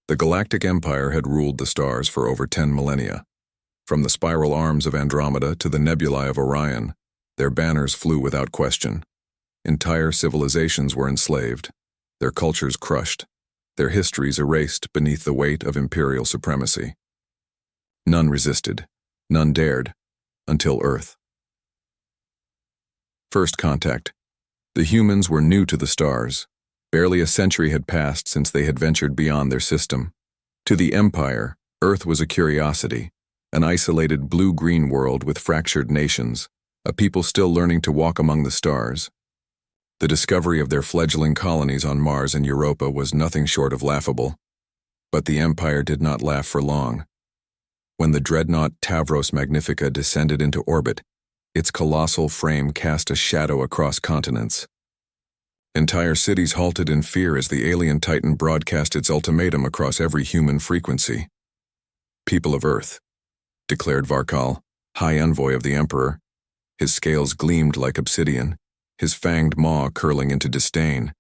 The Galactic Empire had ruled the stars for over 10 millennia. From the spiral arms of Andromeda to the nebulae of Orion, their banners flew without question. Entire civilizations were enslaved, their cultures crushed, their histories erased beneath the weight of imperial supremacy. None resisted, none dared, until Earth. First contact. The humans were new to the stars. Barely a century had passed since they had ventured beyond their system. To the Empire, Earth was a curiosity, an isolated blue-green world with fractured nations, a people still learning to walk among the stars. The discovery of their fledgling colonies on Mars and Europa was nothing short of laughable. But the Empire did not laugh for long. When the dreadnought Tavros Magnifica descended into orbit, its colossal frame cast a shadow across continents. Entire cities halted in fear as the alien titan broadcast its ultimatum across every human frequency. "People of Earth," declared Varkal, high envoy of the Emperor. His scales gleamed like obsidian, his fanged maw curling into disdain.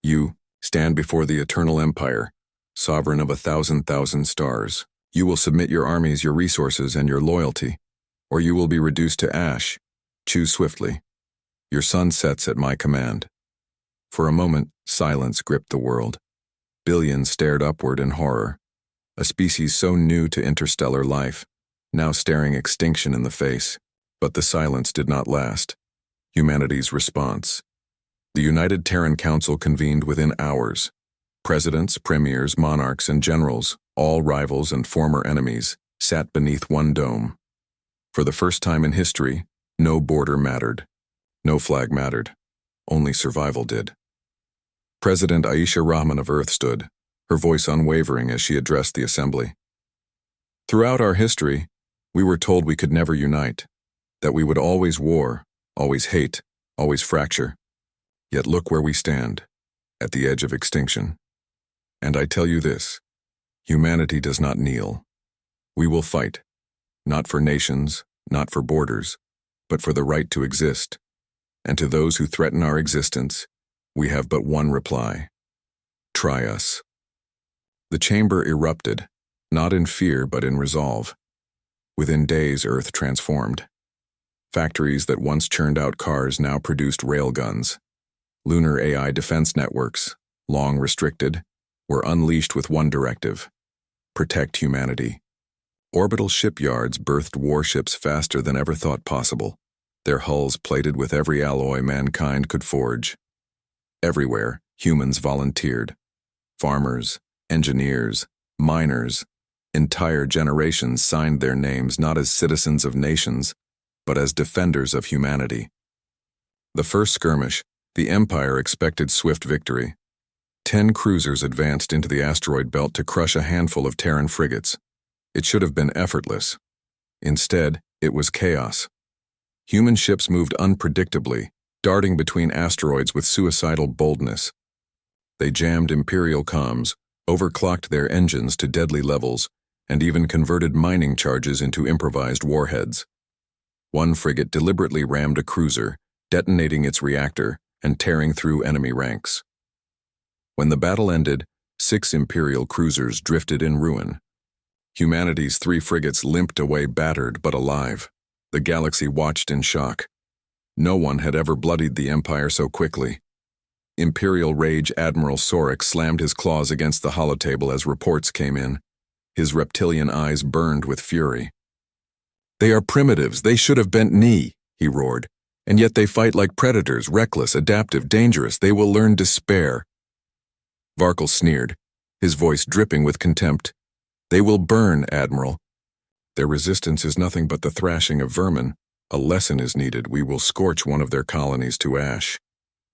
"You stand before the eternal Empire, sovereign of 1,000,000 stars. You will submit your armies, your resources, and your loyalty, or you will be reduced to ash. Choose swiftly. Your sun sets at my command." For a moment, silence gripped the world. Billions stared upward in horror. A species so new to interstellar life, now staring extinction in the face. But the silence did not last. Humanity's response. The United Terran Council convened within hours. Presidents, premiers, monarchs, and generals, all rivals and former enemies, sat beneath one dome. For the first time in history, no border mattered. No flag mattered. Only survival did. President Aisha Rahman of Earth stood, her voice unwavering as she addressed the assembly. "Throughout our history, we were told we could never unite, that we would always war, always hate, always fracture. Yet look where we stand, at the edge of extinction. And I tell you this, humanity does not kneel. We will fight, not for nations, not for borders, but for the right to exist. And to those who threaten our existence, we have but one reply: try us." The chamber erupted, not in fear but in resolve. Within days, Earth transformed. Factories that once churned out cars now produced railguns. Lunar AI defense networks, long restricted, were unleashed with one directive: protect humanity. Orbital shipyards birthed warships faster than ever thought possible, their hulls plated with every alloy mankind could forge. Everywhere, humans volunteered. Farmers, engineers, miners, entire generations signed their names not as citizens of nations, but as defenders of humanity. The first skirmish, the Empire expected swift victory. 10 cruisers advanced into the asteroid belt to crush a handful of Terran frigates. It should have been effortless. Instead, it was chaos. Human ships moved unpredictably, darting between asteroids with suicidal boldness. They jammed Imperial comms, overclocked their engines to deadly levels, and even converted mining charges into improvised warheads. One frigate deliberately rammed a cruiser, detonating its reactor and tearing through enemy ranks. When the battle ended, 6 Imperial cruisers drifted in ruin. Humanity's 3 frigates limped away battered but alive. The galaxy watched in shock. No one had ever bloodied the Empire so quickly. Imperial Rage Admiral Sorik slammed his claws against the holotable as reports came in. His reptilian eyes burned with fury. "They are primitives, they should have bent knee," he roared. "And yet they fight like predators, reckless, adaptive, dangerous. They will learn despair." Varkal sneered, his voice dripping with contempt. "They will burn, Admiral. Their resistance is nothing but the thrashing of vermin. A lesson is needed. We will scorch one of their colonies to ash."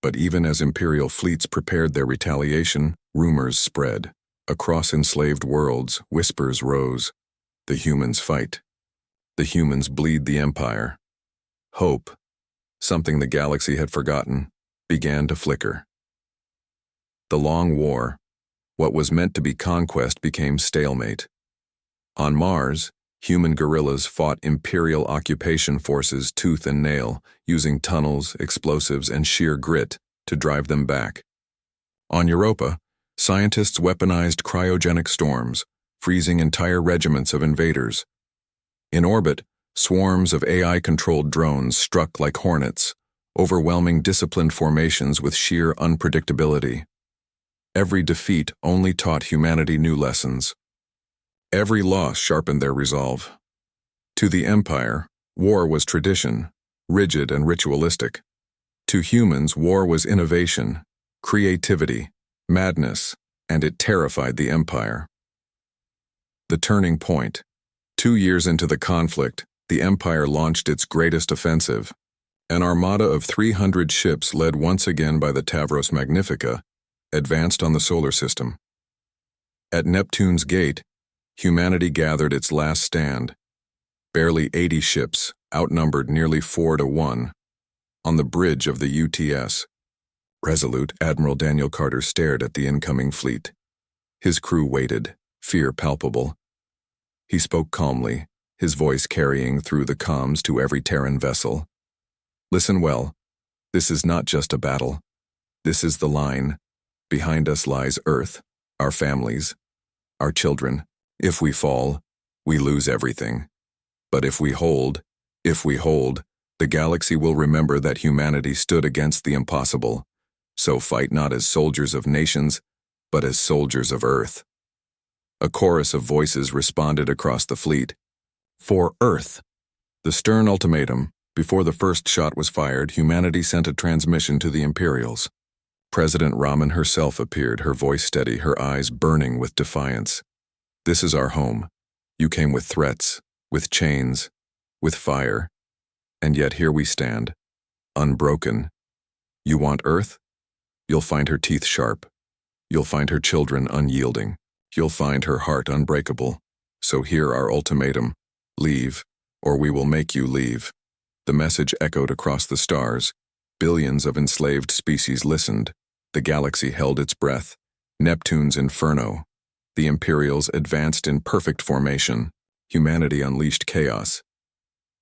But even as Imperial fleets prepared their retaliation, rumors spread. Across enslaved worlds, whispers rose. The humans fight. The humans bleed the Empire. Hope, something the galaxy had forgotten, began to flicker. The long war, what was meant to be conquest, became stalemate. On Mars, human guerrillas fought Imperial occupation forces tooth and nail, using tunnels, explosives, and sheer grit to drive them back. On Europa, Scientists weaponized cryogenic storms, freezing entire regiments of invaders. In orbit, swarms of AI-controlled drones struck like hornets, overwhelming disciplined formations with sheer unpredictability. Every defeat only taught humanity new lessons. Every loss sharpened their resolve. To the Empire, war was tradition, rigid and ritualistic. To humans, war was innovation, creativity, madness, and it terrified the Empire. The turning point. 2 years into the conflict, the Empire launched its greatest offensive. An armada of 300 ships led once again by the Tavros Magnifica, advanced on the solar system. At Neptune's gate, humanity gathered its last stand. Barely 80 ships, outnumbered nearly 4 to 1. On the bridge of the UTS, resolute, Admiral Daniel Carter stared at the incoming fleet. His crew waited, fear palpable. He spoke calmly, his voice carrying through the comms to every Terran vessel. Listen well. This is not just a battle. This is the line. Behind us lies Earth, our families, our children. If we fall, we lose everything. But if we hold, the galaxy will remember that humanity stood against the impossible. So fight not as soldiers of nations, but as soldiers of Earth. A chorus of voices responded across the fleet. For Earth. The stern ultimatum. Before the first shot was fired, humanity sent a transmission to the Imperials. President Raman herself appeared, her voice steady, her eyes burning with defiance. This is our home. You came with threats, with chains, with fire. And yet here we stand, unbroken. You want Earth? You'll find her teeth sharp. You'll find her children unyielding. You'll find her heart unbreakable. So hear our ultimatum. Leave, or we will make you leave. The message echoed across the stars. Billions of enslaved species listened. The galaxy held its breath. Neptune's inferno. The Imperials advanced in perfect formation. Humanity unleashed chaos.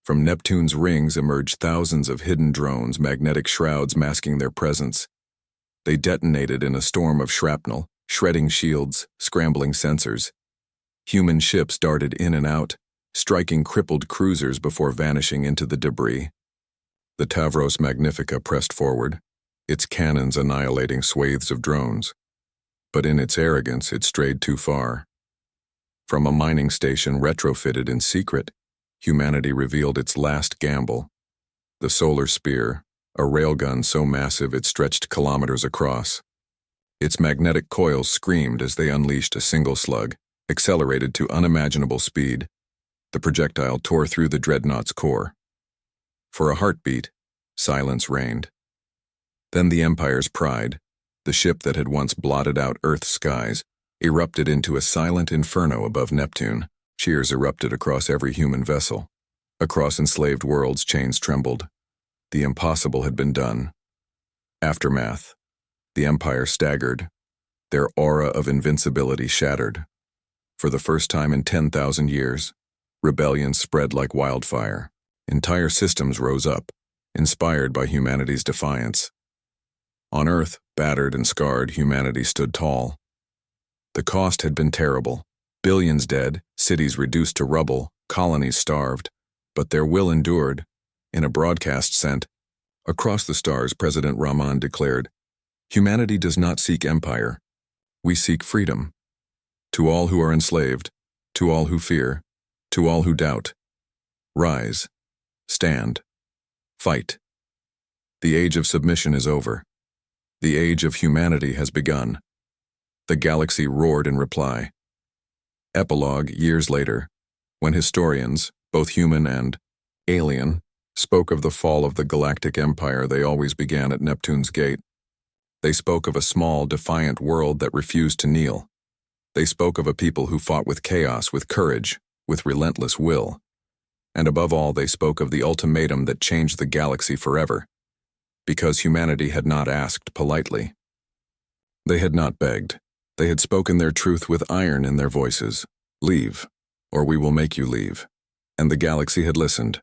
From Neptune's rings emerged thousands of hidden drones, magnetic shrouds masking their presence. They detonated in a storm of shrapnel, shredding shields, scrambling sensors. Human ships darted in and out, striking crippled cruisers before vanishing into the debris. The Tavros Magnifica pressed forward, its cannons annihilating swathes of drones. But in its arrogance, it strayed too far. From a mining station retrofitted in secret, humanity revealed its last gamble. The solar spear, a railgun so massive it stretched kilometers across. Its magnetic coils screamed as they unleashed a single slug, accelerated to unimaginable speed. The projectile tore through the dreadnought's core. For a heartbeat, silence reigned. Then the Empire's pride, the ship that had once blotted out Earth's skies, erupted into a silent inferno above Neptune. Cheers erupted across every human vessel. Across enslaved worlds, chains trembled. The impossible had been done. Aftermath. The Empire staggered, their aura of invincibility shattered. For the first time in 10,000 years, rebellion spread like wildfire. Entire systems rose up, inspired by humanity's defiance. On Earth, battered and scarred, humanity stood tall. The cost had been terrible. Billions dead, cities reduced to rubble, colonies starved. But their will endured. In a broadcast sent across the stars, President Raman declared, "Humanity does not seek empire. We seek freedom. To all who are enslaved, to all who fear, to all who doubt, rise, stand, fight. The age of submission is over. The age of humanity has begun." The galaxy roared in reply. Epilogue years later, when historians, both human and alien, spoke of the fall of the Galactic Empire, they always began at Neptune's gate. They spoke of a small, defiant world that refused to kneel. They spoke of a people who fought with chaos, with courage, with relentless will. And above all, they spoke of the ultimatum that changed the galaxy forever, because humanity had not asked politely. They had not begged. They had spoken their truth with iron in their voices. Leave, or we will make you leave. And the galaxy had listened.